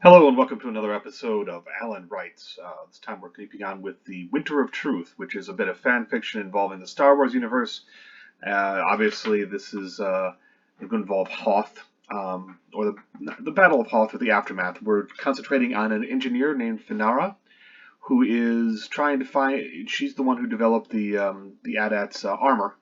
Hello and welcome to another episode of Alan Writes. This time we're keeping on with the Winter of Truth, which is a bit of fan fiction involving the Star Wars universe. Obviously, this is going to involve Hoth, or the Battle of Hoth, or the aftermath. We're concentrating on an engineer named Finara, who is trying to find. She's the one who developed the AT-AT's armor,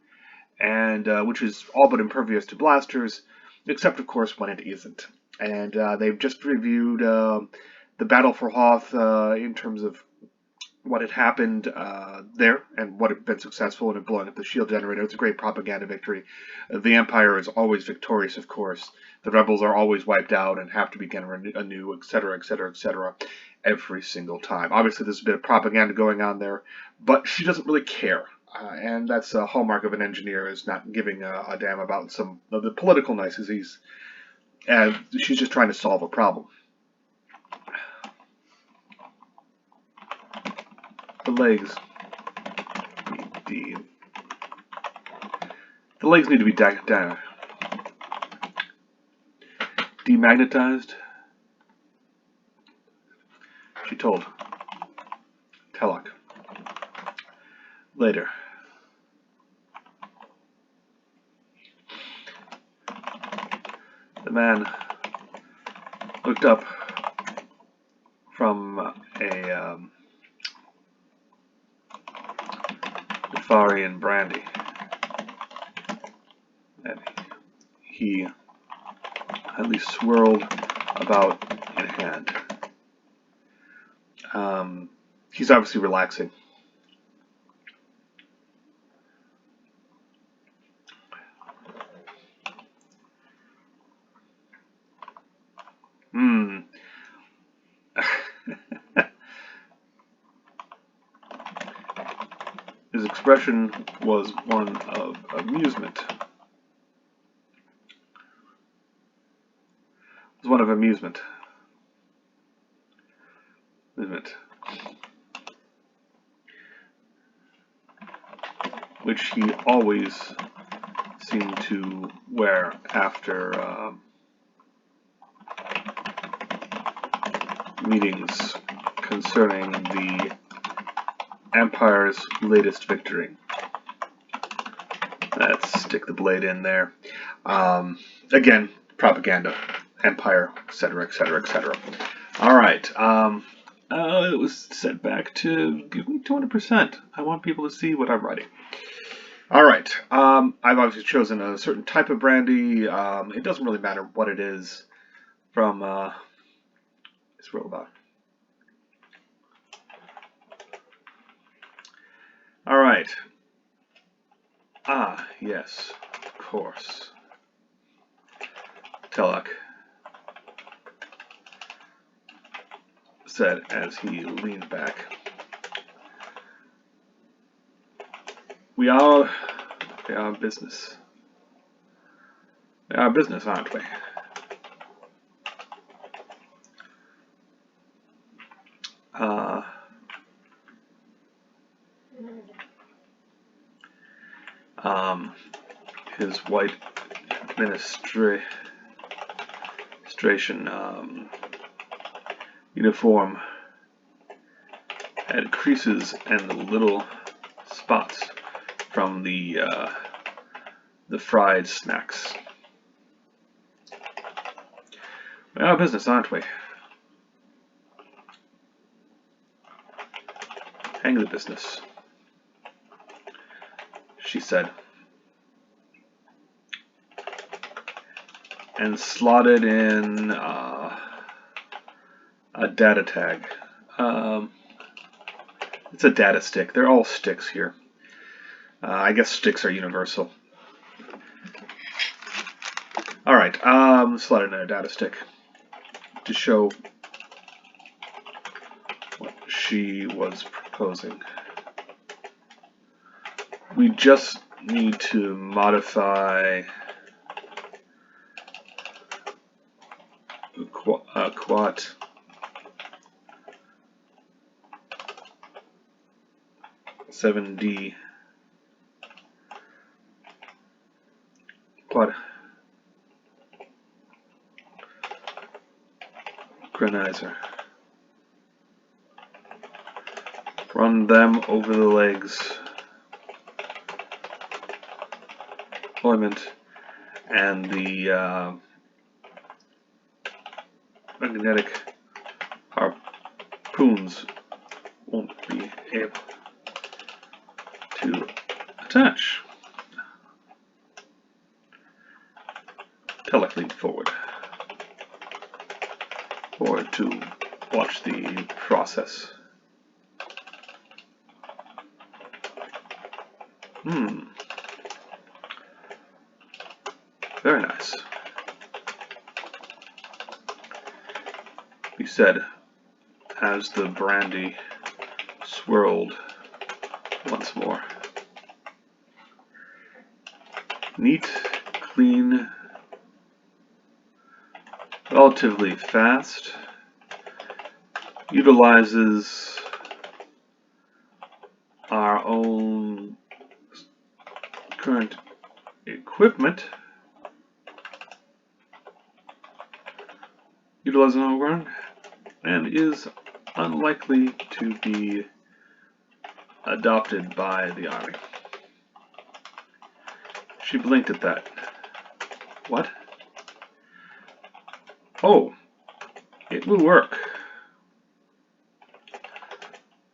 and which is all but impervious to blasters, except of course when it isn't. And they've just reviewed the Battle for Hoth in terms of what had happened there and what had been successful in blowing up the shield generator. It's a great propaganda victory. The Empire is always victorious, of course. The rebels are always wiped out and have to begin anew, etc., etc., etc., every single time. Obviously, there's a bit of propaganda going on there, but she doesn't really care. And that's a hallmark of an engineer, is not giving a damn about some of the political niceties. And she's just trying to solve a problem. The legs need the legs need to be demagnetized. She told Telok. Later. The man looked up from a Nefarian brandy, and he at least swirled about in hand. He's obviously relaxing. His expression was one of amusement. Amusement. Which he always seemed to wear after meetings concerning the Empire's latest victory. Let's stick the blade in there. Again, propaganda, Empire, etc., etc., etc. All right. It was set back to give me 200%. I want people to see what I'm writing. All right. I've obviously chosen a certain type of brandy. It doesn't really matter what it is from this robot. All right. Ah, yes, of course. Telok said as he leaned back. We are business. We are business, aren't we? His white administration uniform had creases and little spots from the fried snacks. We are business, aren't we? Hang the business, she said, and slotted in a data tag. It's a data stick. They're all sticks here. I guess sticks are universal. All right, slotted in a data stick to show what she was proposing. We just need to modify quat 7D quad Granizer. Run them over the legs. Deployment. And the magnetic harpoons won't be able to attach. Telek lean forward. Forward to watch the process. Very nice. He said as the brandy swirled once more. Neat, clean, relatively fast, utilizes our own current equipment, and is unlikely to be adopted by the army. She blinked at that. What? Oh, it will work.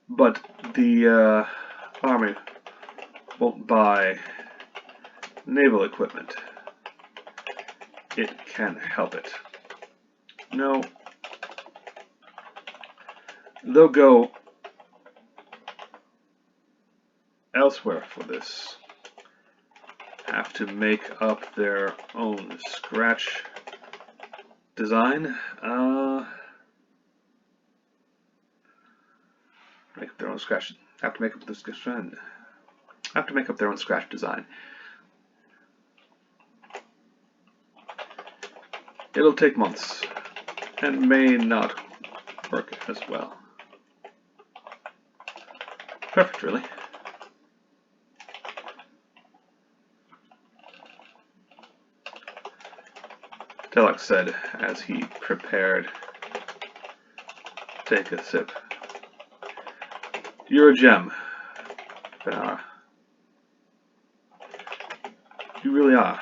But the army won't buy naval equipment. It can help it. No. They'll go elsewhere for this. Have to make up their own scratch design. Make up their own scratch. Have to make up this design. Have to make up their own scratch design. It'll take months and may not work as well. Perfect, really. Telek said as he prepared to take a sip. You're a gem, Benara. You really are.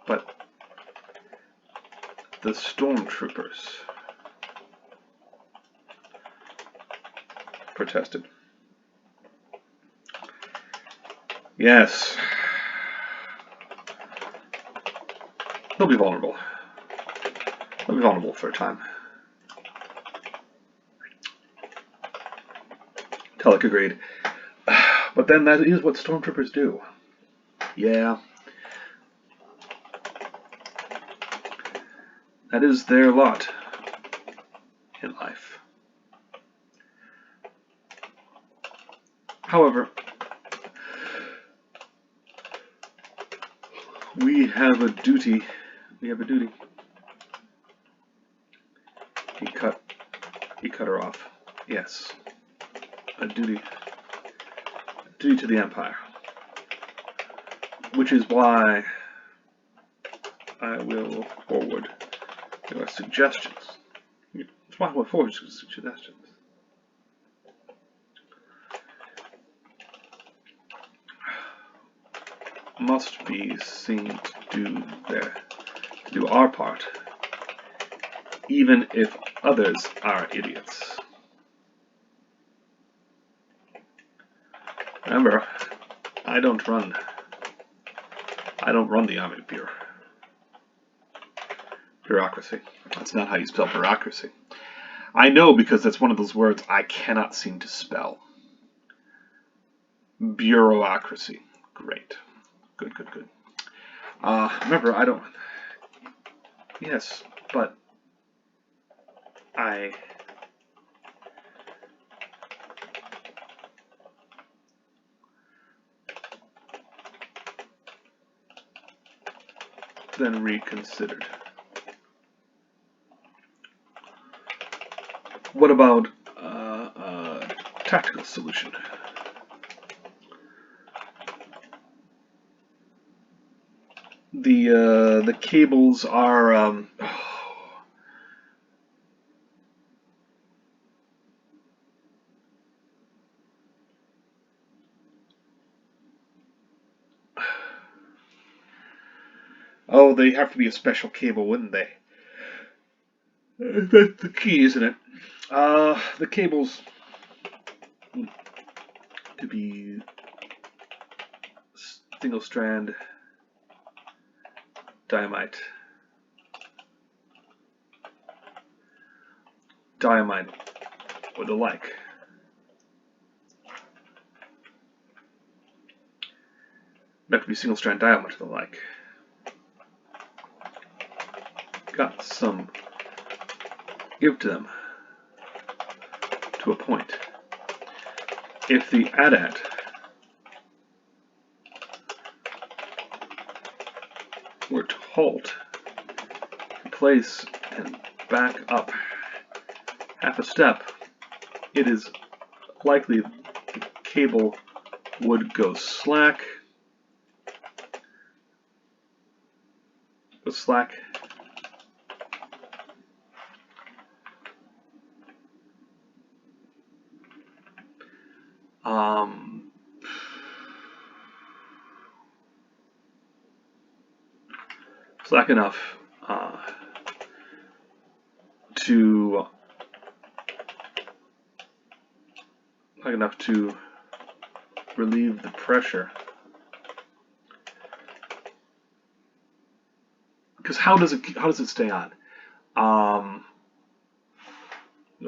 But the stormtroopers protested. Yes. They'll be vulnerable. They'll be vulnerable for a time. Telek agreed. But then that is what stormtroopers do. Yeah. That is their lot in life. However, we have a duty. We have a duty. He cut her off. Yes. A duty. A duty to the Empire. Which is why I will forward your suggestions. That's why I will forward your suggestions. Must be seen to do our part, even if others are idiots. Remember, I don't run the Army bureaucracy. That's not how you spell bureaucracy. I know because that's one of those words I cannot seem to spell. Bureaucracy. Great. Good. Remember, I don't... Yes, but I... then reconsidered. What about a tactical solution? The cables are Oh, they have to be a special cable, wouldn't they? That's the key, isn't it? The cables to be single strand diamide or the like. Not to be single strand diamide or the like. Got some give to them to a point. If the ADAT were to halt, place, and back up half a step, it is likely the cable would go slack. Slack enough to relieve the pressure. Because how does it stay on?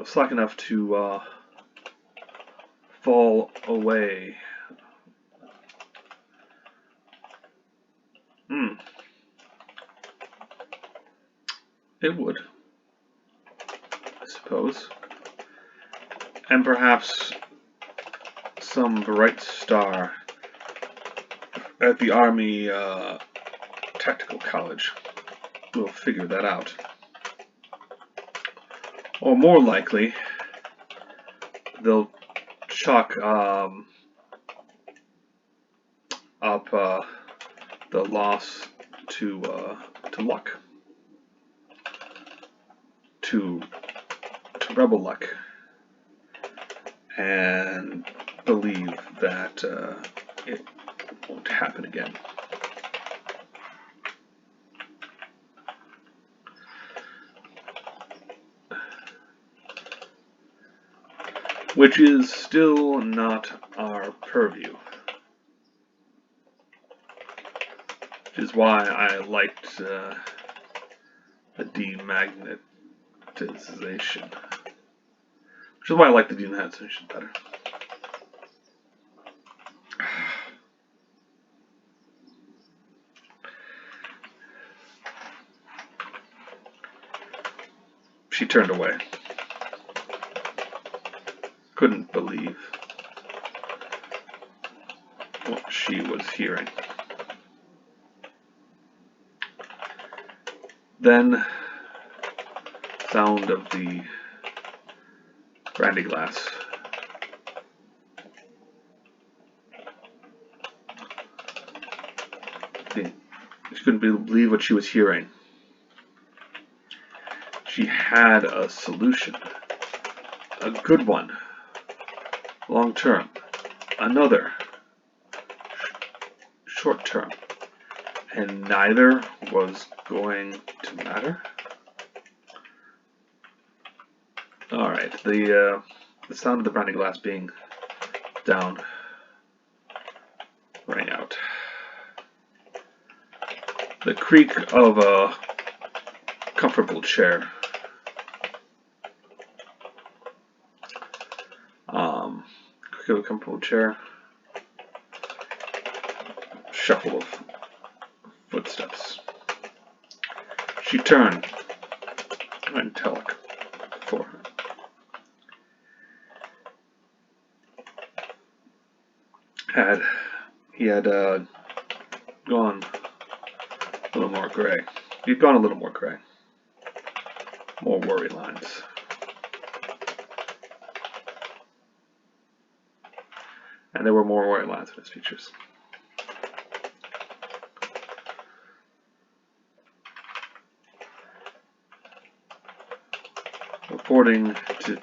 Slack enough to fall away. It would, I suppose. And perhaps some bright star at the Army Tactical College will figure that out. Or more likely, they'll chalk up the loss to luck, to rebel luck, and believe that it won't happen again. Which is still not our purview. Which is why I liked the demagnetization. Which is why I like the demagnetization better. She turned away. Couldn't believe what she was hearing. Then, sound of the brandy glass. She couldn't believe what she was hearing. She had a solution. A good one. Long term. Another. Short term. And neither was going to matter. Alright, the sound of the brandy glass being down rang out. The creak of a comfortable chair. Creak of a comfortable chair. Shuffle of footsteps. She turned. And Telek for her. He had gone a little more gray. He'd gone a little more gray. More worry lines. And there were more worry lines in his features. According to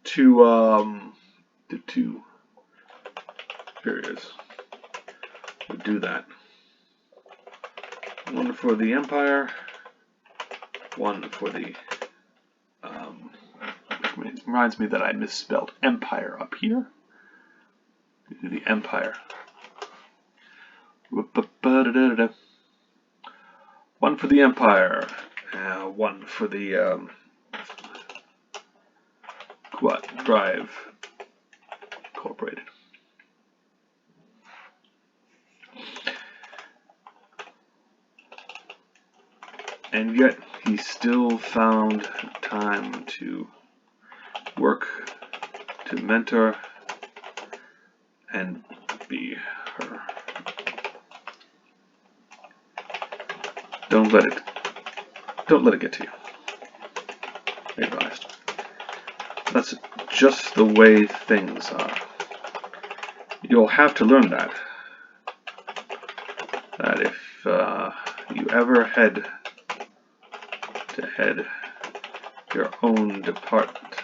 two superiors would do that. One for the Empire. One for the... reminds me that I misspelled Empire up here. The Empire. One for the Empire. One for the Drive Incorporated. And yet he still found time to work, to mentor, and be her. Don't let it get to you. Be advised. That's just the way things are. You'll have to learn that. That if you ever head to head your own department,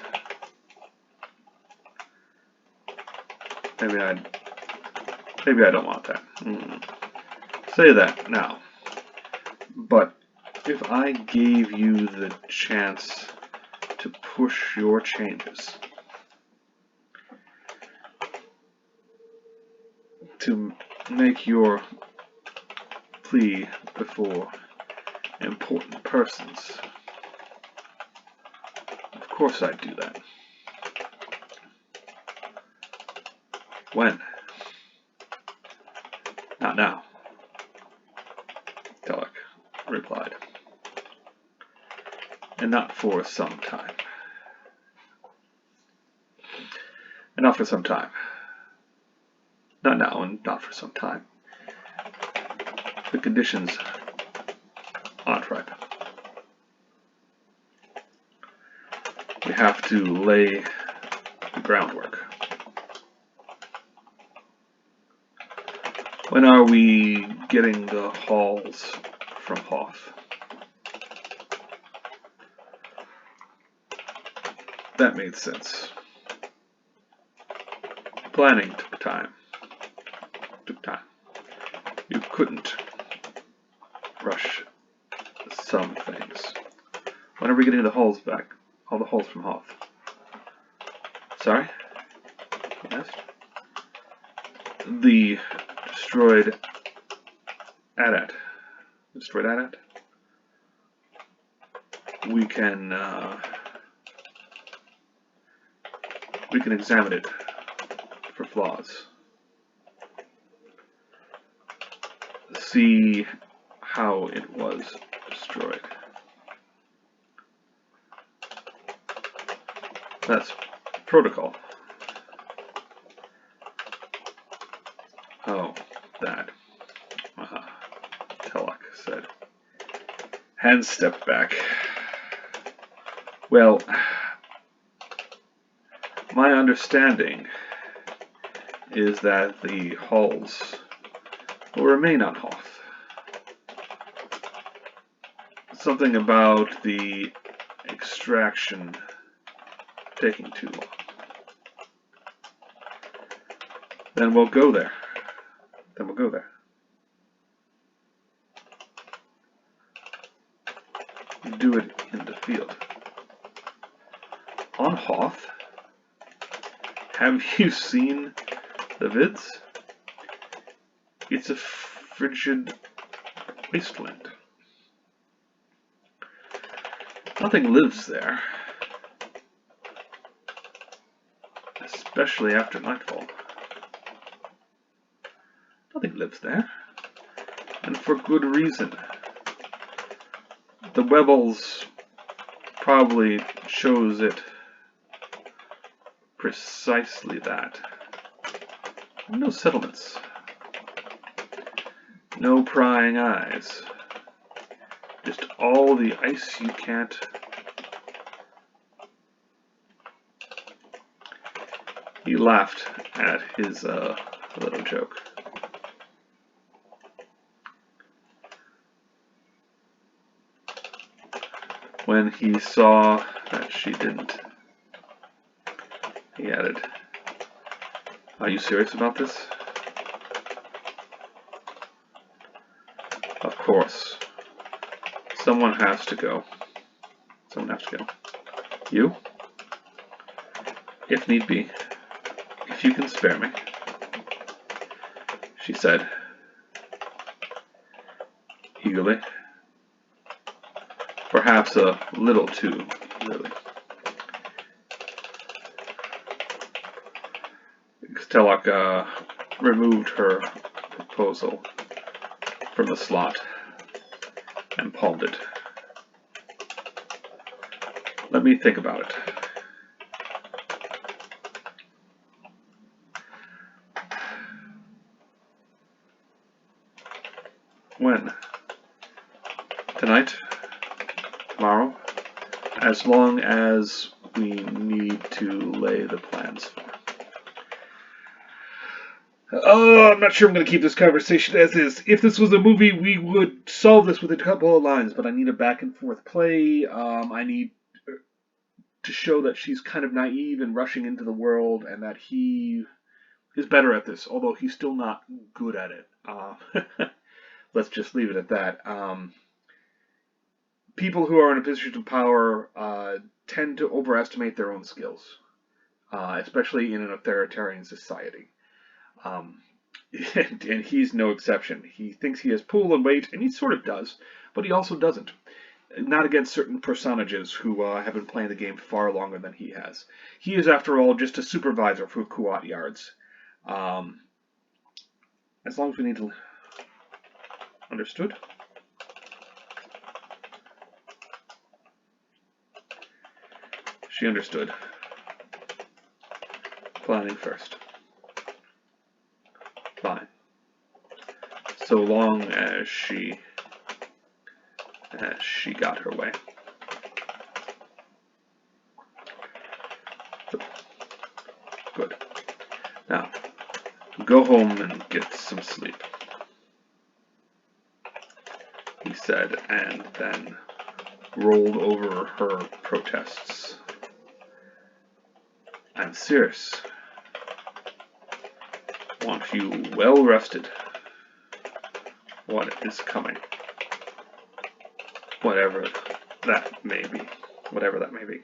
maybe I don't want that. Say that now. But if I gave you the chance to push your changes, to make your plea before important persons, of course I'd do that. When? Not now, Telek replied. And not for some time. And not for some time. Not now and not for some time. The conditions aren't ripe. We have to lay the groundwork. When are we getting the halls from Hoth? That made sense. Planning took time. You couldn't rush some things. When are we getting the halls back? All the halls from Hoth? Sorry? Yes? The destroyed AT-AT. Destroyed AT-AT? We can examine it for flaws. See how it was destroyed. That's protocol. Oh, that. Telek said. Hand stepped back. Well, my understanding is that the hulls will remain on Hoth. Something about the extraction taking too long. Then we'll go there. Do it in the field. On Hoth? Have you seen the vids? It's a frigid wasteland. Nothing lives there. Especially after nightfall. Nothing lives there. And for good reason. The Webbles probably chose it precisely that. No settlements. No prying eyes. Just all the ice you can't. He laughed at his little joke. When he saw that she didn't, he added, "Are you serious about this?" Of course. Someone has to go. Someone has to go. You? If need be. If you can spare me. She said, eagerly. Perhaps a little too eagerly. Stellok removed her proposal from the slot and palmed it. Let me think about it. When? Tonight? Tomorrow? As long as we need to lay the plans for. Oh, I'm not sure I'm going to keep this conversation as is. If this was a movie, we would solve this with a couple of lines, but I need a back and forth play. I need to show that she's kind of naive and rushing into the world, and that he is better at this, although he's still not good at it. Let's just leave it at that. People who are in a position of power tend to overestimate their own skills, especially in an authoritarian society. And he's no exception. He thinks he has pull and weight, and he sort of does, but he also doesn't. Not against certain personages who have been playing the game far longer than he has. He is, after all, just a supervisor for Kuat Yards. As long as we need to... Understood? She understood. Planning first. Fine. So long as she got her way. Good. Now, go home and get some sleep, he said, and then rolled over her protests. I'm serious. Want you well rested. What is coming? Whatever that may be. Whatever that may be.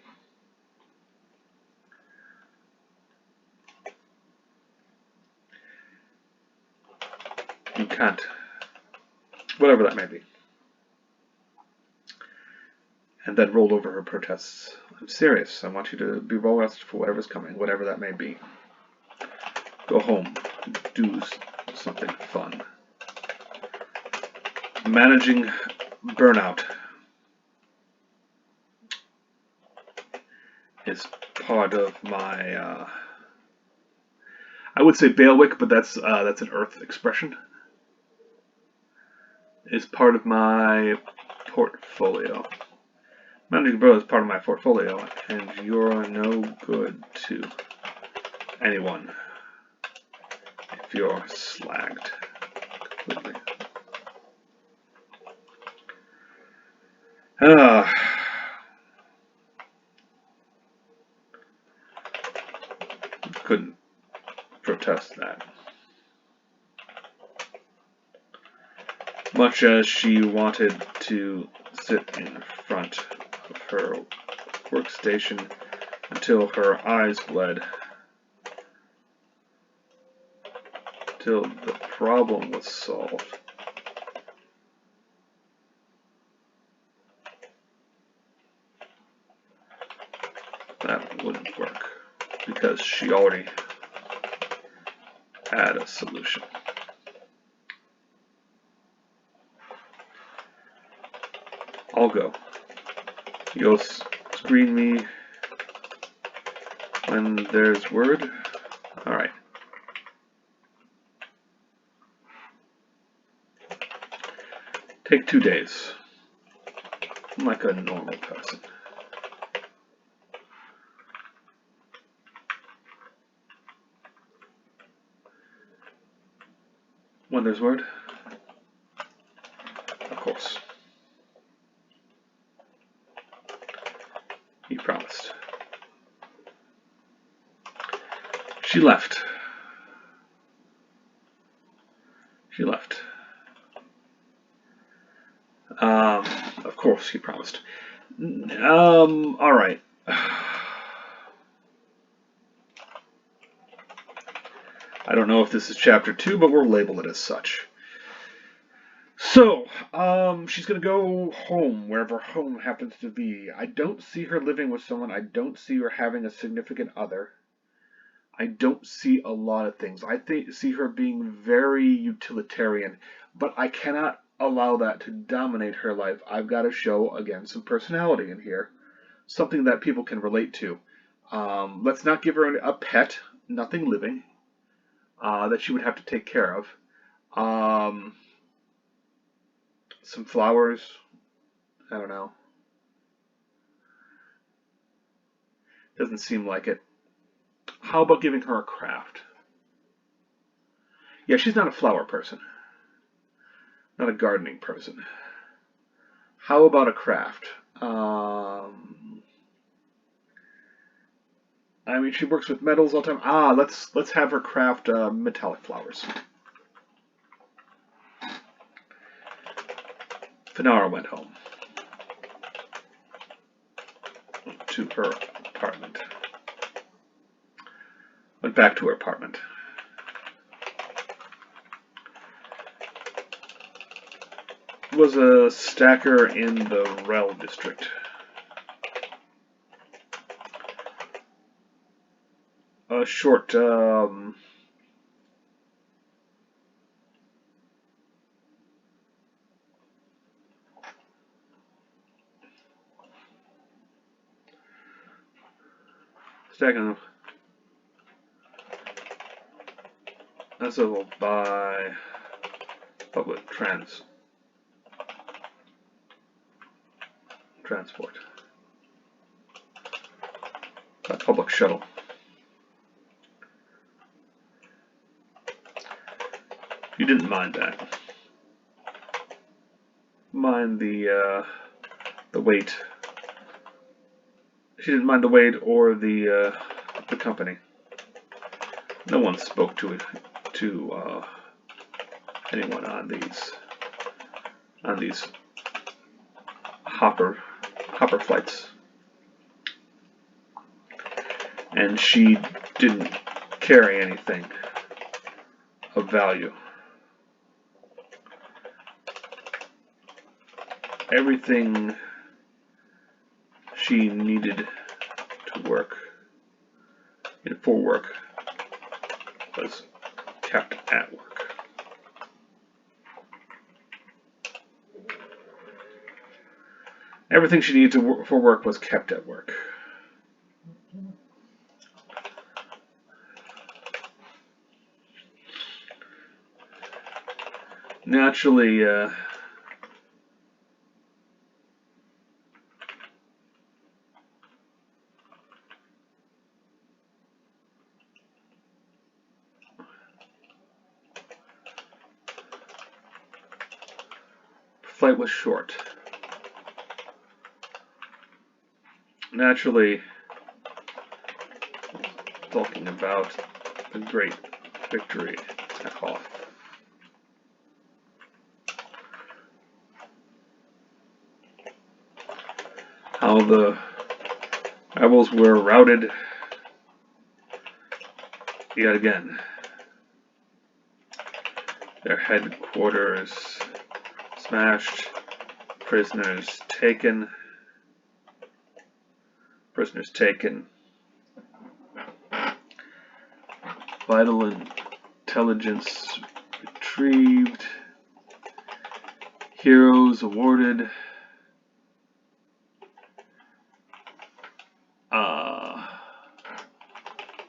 You can't. Whatever that may be. And then rolled over her protests. I'm serious. I want you to be well rested for whatever's coming, whatever that may be. Go home. Do something fun. Managing burnout is part of my, I would say bailiwick, but that's an Earth expression. Is part of my portfolio. Managing burnout is part of my portfolio, and you're no good to anyone if you're slagged completely. Couldn't protest that. Much as she wanted to sit in front of her workstation until her eyes bled, till the problem was solved. That wouldn't work, because she already had a solution. I'll go. You'll screen me when there's word? Alright. Take 2 days. I'm like a normal person. When there's word? Of course. He promised. She left. She left. Of course, he promised. All right. I don't know if this is chapter 2, but we'll label it as such. So, she's gonna go home, wherever home happens to be. I don't see her living with someone. I don't see her having a significant other. I don't see a lot of things. See her being very utilitarian, but I cannot allow that to dominate her life. I've got to show, again, some personality in here. Something that people can relate to. Let's not give her a pet, nothing living, that she would have to take care of. Some flowers. I don't know. Doesn't seem like it. How about giving her a craft? Yeah, she's not a flower person. Not a gardening person. How about a craft? I mean, she works with metals all the time. Let's have her craft metallic flowers. Finara went home to her apartment. Went back to her apartment. Was a stacker in the Rel district. A short stacking accessible by public transport. By public shuttle. You didn't mind that. Mind the weight. She didn't mind the weight or the company. No one spoke to anyone on these hopper flights, and she didn't carry anything of value. Everything she needed to work for work was kept at work. Everything she needed for work was kept at work. Naturally, flight was short. Naturally, talking about the great victory at Hoth. How the rebels were routed yet again. Their headquarters smashed, prisoners taken, vital intelligence retrieved, heroes awarded,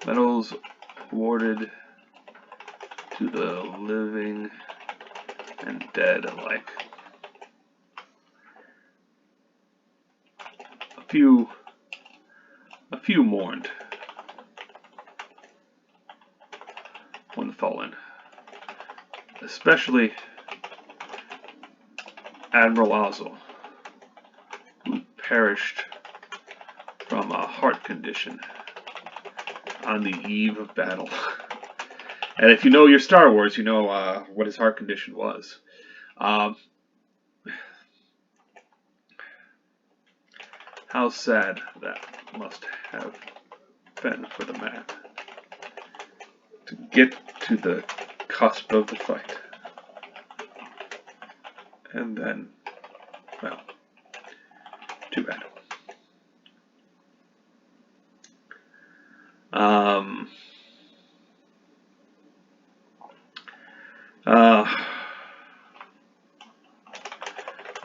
medals awarded to the living and dead alike. A few mourned when the fallen, especially Admiral Ozzel, who perished from a heart condition on the eve of battle. And if you know your Star Wars, you know what his heart condition was. How sad that must have been for the man to get to the cusp of the fight. And then, well, too bad.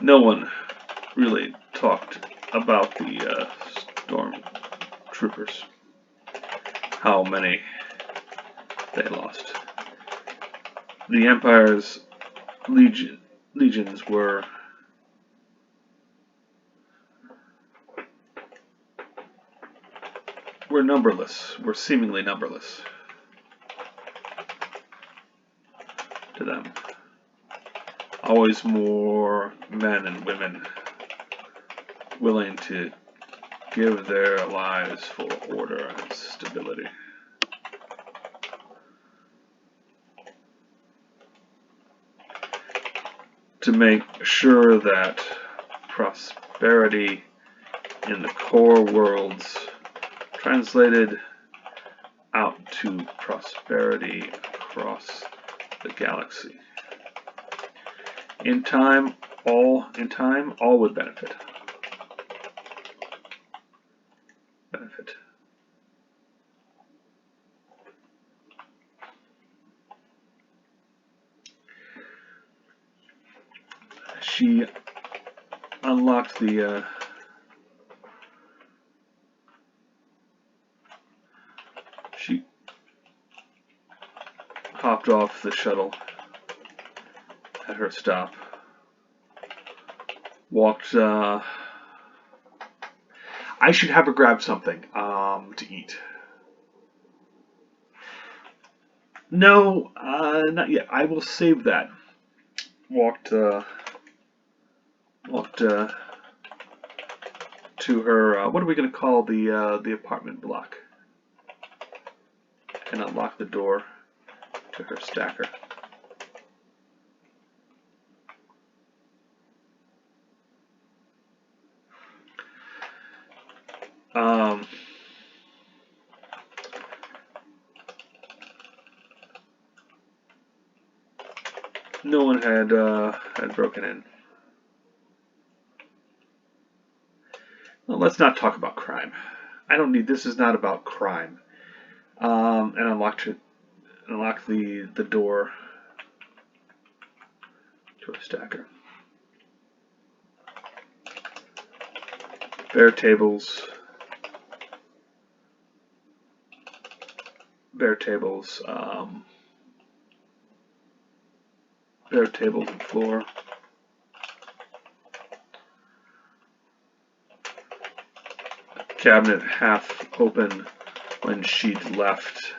No one really talked about the stormtroopers. How many they lost. The Empire's legions were numberless, were seemingly numberless to them. Always more men and women willing to give their lives for order and stability. To make sure that prosperity in the core worlds translated out to prosperity across the galaxy. In time, all would benefit. She unlocked the she hopped off the shuttle at her stop. Walked. I should have her grab something to eat. No, not yet. I will save that. Walked to her. What are we going to call the apartment block? And unlock the door to her stacker. No one had broken in. Well, let's not talk about crime. I don't need. This is not about crime. And unlock the door to a stacker. Bare tables. Bare tables and floor. Cabinet half open when she'd left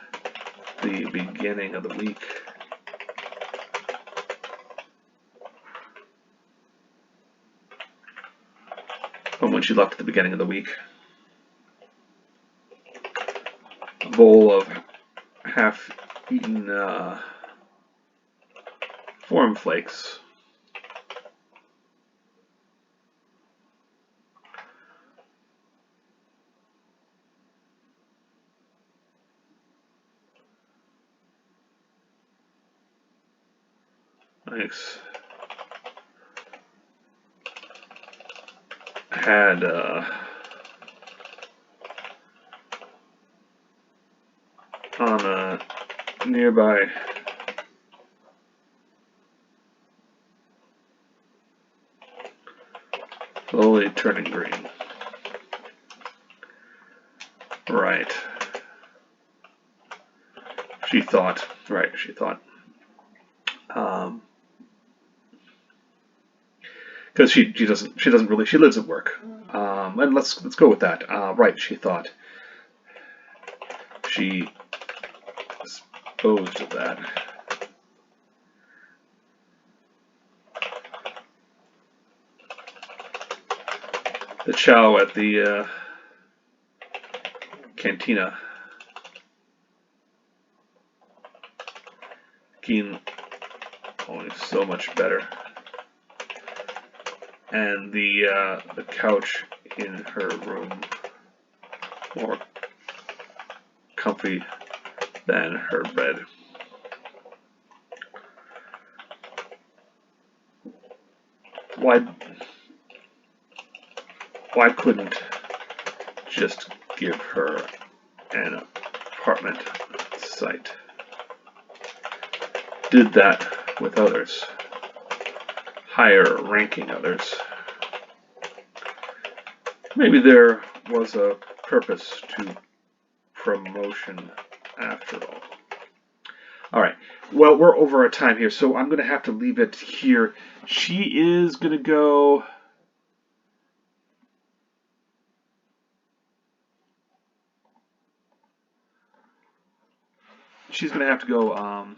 the beginning of the week. When she left at the beginning of the week. A bowl of half-eaten Form flakes. Nice. Had on a nearby slowly turning green. Right. She thought. Because she doesn't really, she lives at work. And let's go with that. Right, she thought. She disposed of that. The chow at the cantina. Keen, always so much better. And the couch in her room more comfy than her bed. Why couldn't just give her an apartment site? Did that with others, higher ranking others. Maybe there was a purpose to promotion after all. Alright, well, we're over our time here, so I'm going to have to leave it here. She is going to go... She's going to have to go...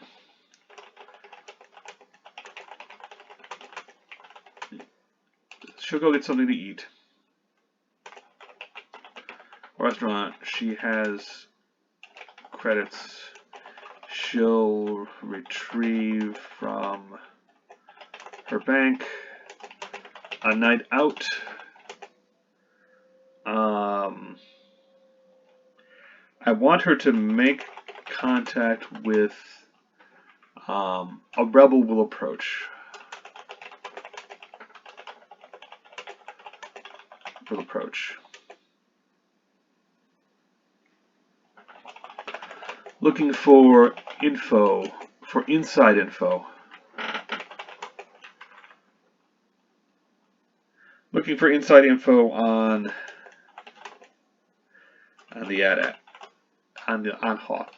she'll go get something to eat. Restaurant, she has credits she'll retrieve from her bank. A night out. I want her to make contact with a rebel will approach. Looking for info, for inside info. Looking for inside info on the ad on Hot.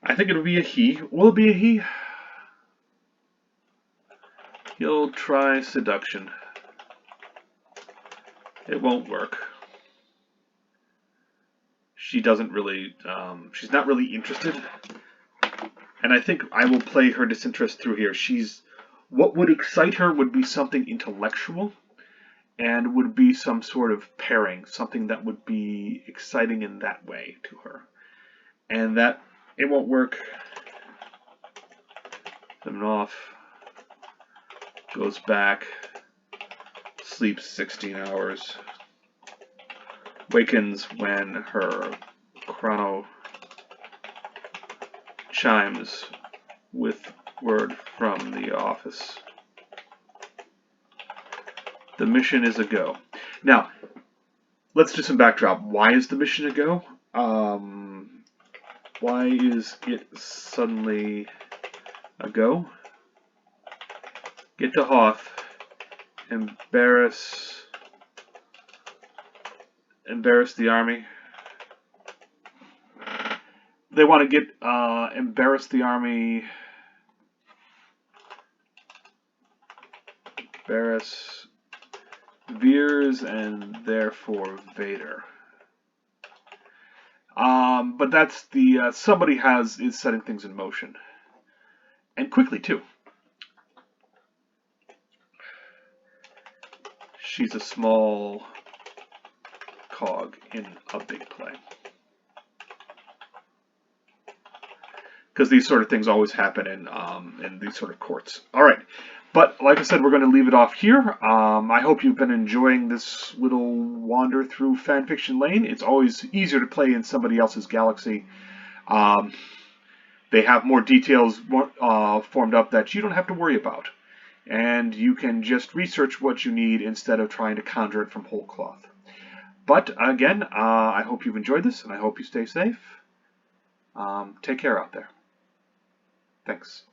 I think it'll be a he. Will it be a he? He'll try seduction. It won't work. She doesn't really, she's not really interested. And I think I will play her disinterest through here. What would excite her would be something intellectual, and would be some sort of pairing, something that would be exciting in that way to her. And that, it won't work. Them off. Goes back. Sleeps 16 hours. Wakens when her chrono chimes with word from the office. The mission is a go. Now, let's do some backdrop. Why is the mission a go? Why is it suddenly a go? Get to Hoth. Embarrass the army. They want to get embarrass the army. Embarrass Veers and therefore Vader. But that's the somebody is setting things in motion, and quickly too. She's a small cog in a big play. Because these sort of things always happen in these sort of courts. All right. But like I said, we're going to leave it off here. I hope you've been enjoying this little wander through fanfiction lane. It's always easier to play in somebody else's galaxy. They have more details formed up that you don't have to worry about. And you can just research what you need instead of trying to conjure it from whole cloth. But again, I hope you've enjoyed this, and I hope you stay safe. Take care out there. Thanks.